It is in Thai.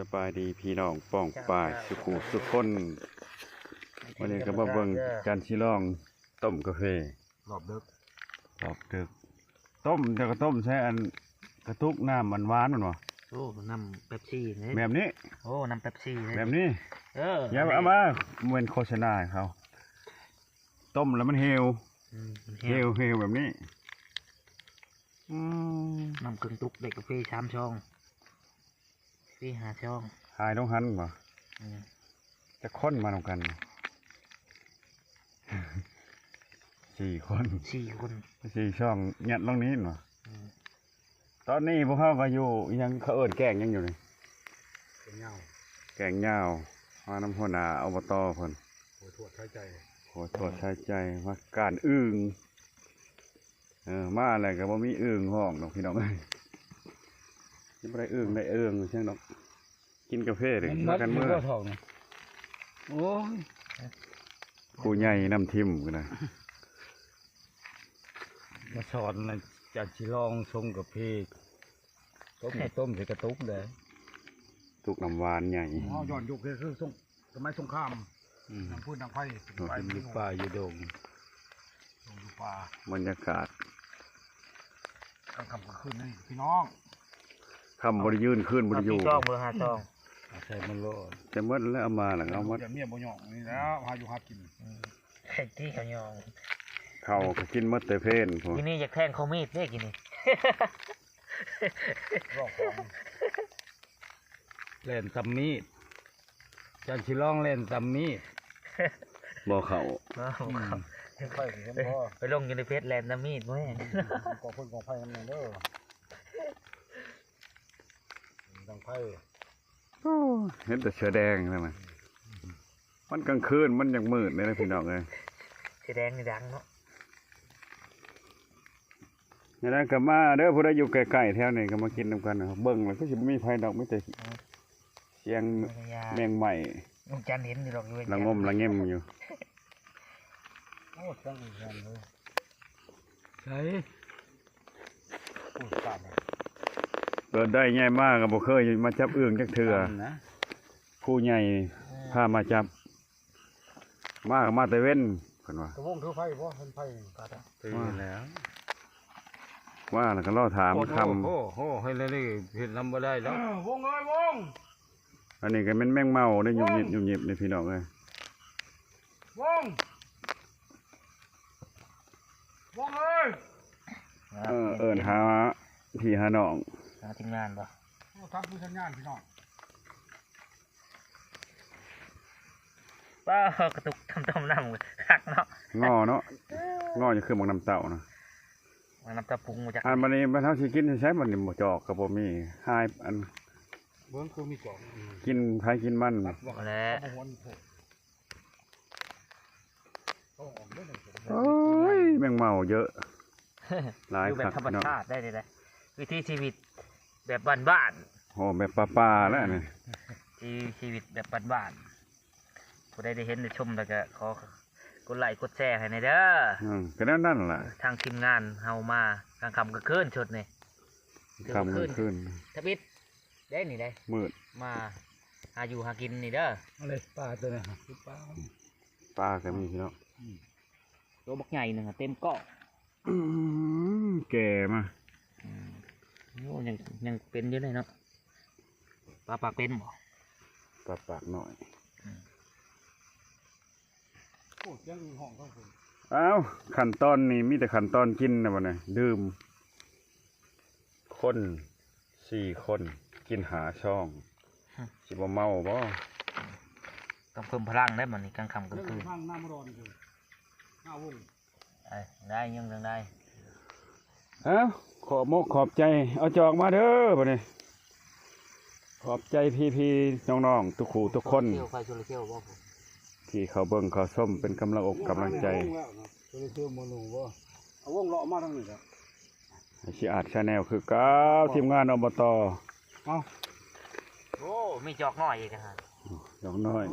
สบายดีพี่น้องป้องป่ายสุขุสุขคนวันนี้ก็มาเบิ่งการชิลองต้มกาแฟรอบดึกต้มแต่ก็ต้มใช้อันกระตุกน้ำมันหวานมันวะโอ้น้ำเป๊ปซี่นี่แบบนี้โอ้น้ำเป๊ปซี่แบบนี้อย่าเอามาเหมือนโฆษณาเขาต้มแล้วมันเฮลแบบนี้น้ำกึ่งตุกเด็กกาแฟ3 ช่องพี่5 ช่องหายต้องหันป่ะจะค้นมาตรงกัน4 คน4 ช่องยัดลงนี้หน่อยตอนนี้พวกเขาก็อยู่ยังเขาเอิ้นแกงยังอยู่เลยแกงเหย้ามาน้ำหัวหน้าอบต.เพิ่นโหทวดใช้ใจว่าการอึ่งมาอะไรก็บ่มีอึ่งห้องดอกพี่น้องยังบ่ได้อึ่งได้เช่นดอกกินกาแฟเลยมากันมื้อโอ้ยกูใหญ่น้ำทิมกันนะมาสอนนะจะชิลองชงกาแฟต้มใส่กระตุกเลยตุกน้ำหวานใหญ่ย้อนยุคคือส่งสมัยสงครามน้ำพื้นน้ำไผ่ไปอยู่ป่าอยู่ดงอยู่ป่าบรรยากาศกลางค่ำกลางคืนนี่พี่น้องคำบริยืนขึ้นบริยูช่องเบอร์5 ช่องใช่มันโลดแต่เมื่อแล้วเอามาหลังเอามาเมียบ่ยองนี่แล้วหาอยู่หากินที่เขายองเขาก็กินมดแต่เพนกินนี่จะแข่งเขามีดเด้กินนี่เล่นตำมีดจันชิลองเล่นตำมีดบ่เขาไปลงอยู่ในเพชรแลนด์น้ำมีดมั้ยกองพึ่งกองไผ่กันเด้อดังไผ่เห็นแต่เชือแดงใช่ไหมมันกลางคืนมันยังมืดเลยนะพี่น้องเลยเชือแดงนี่ดังเนาะนี่นะก็มาเด้อผู้ใดอยู่ใกล้ๆแถวนี้ก็มากินน้ำกันนะครับเบิ่งเลยก็จะมีไฟดอกไม่แต่เสียงแมงใหม่ลุงจันเห็นอยู่ดอกอยู่ละงมละเง่มอยู่โอ้จังเลยใช่โอ้ตามเกิดได้ง่ายมากกับบ่เคยมาจับเอื้องจักเถื่อผู้ใหญ่พามาจับมาแต่เว้นเพิ่นว่าตะวงถือไฟบ่เพิ่นไฟก็ได้ถือแล้วว่าแล้วก็รอถามคำโอ้ให้เลยเห็นลำบ่ได้แล้ววงเอ้ยวงอันนี้ก็เป็นแมงเมาได้หยุบหยิบในพี่น้องเลยวงเอ้ยหาพี่หาน้องทีมงานป่ะทำผู้สัญญาณพี่น้องป้ากระตุกต้มน้ำหักเนาะงอจะคือหมกน้ำเต่านะน้ำตาปุงมาจากอันวันนี้มันเท่าที่กินใช้มันหมดจอกกับผมมีหายอันเบื้องคือมีจอกกินไผ่กินมันแล้วโอ้ยแมงเมาเยอะหลายแบบธรรมชาติได้เลยวิถีชีวิตแบบบ้านๆโอ้แบบป่าแล้วนี่ชีวิตแบบบ้านๆผู้ใดได้เห็นได้ชมแล้วก็ขอกดไลค์กดแชร์ให้ในเด้อก็นั่นแหละทางทีมงานเฮามากลางค่ำกลางคืนชุดนี่กลางคืนทบิดได้นี่ได้มืดมาหาอยู่หากินนี่เด้ออะไรปลาตัวนี้ปลาก็มีพี่น้องตัวบักใหญ่หนึ่งเต็มเกาะแก่มาโอ้ยังเป็นอยู่เลยเนาะปลาปากเป็นบ่ปลาปากหน่อยอ้าวขั้นตอนนี้มีแต่ขั้นตอนกินนะบ่เนี่ยดื่มคน4 คนกินหาช่องสิบ่เมาบ่ต้องเพิ่มพลังได้มันนี่กลางค่ำกลางคืนได้ยังได้อ้าวขอบใจเอาจอกมาเด้อบ่เนี่ยขอบใจพี่น้องๆทุกคนที่เขาเบิ่งเขาส้มเป็นกำลังอกกำลังใจเอาวงเลาะมาทางนี้ครับชีอาร์ตชาแนลคือกับทีมงานอบต.โอ้มีจอกน้อยอีกฮะจอกน้อย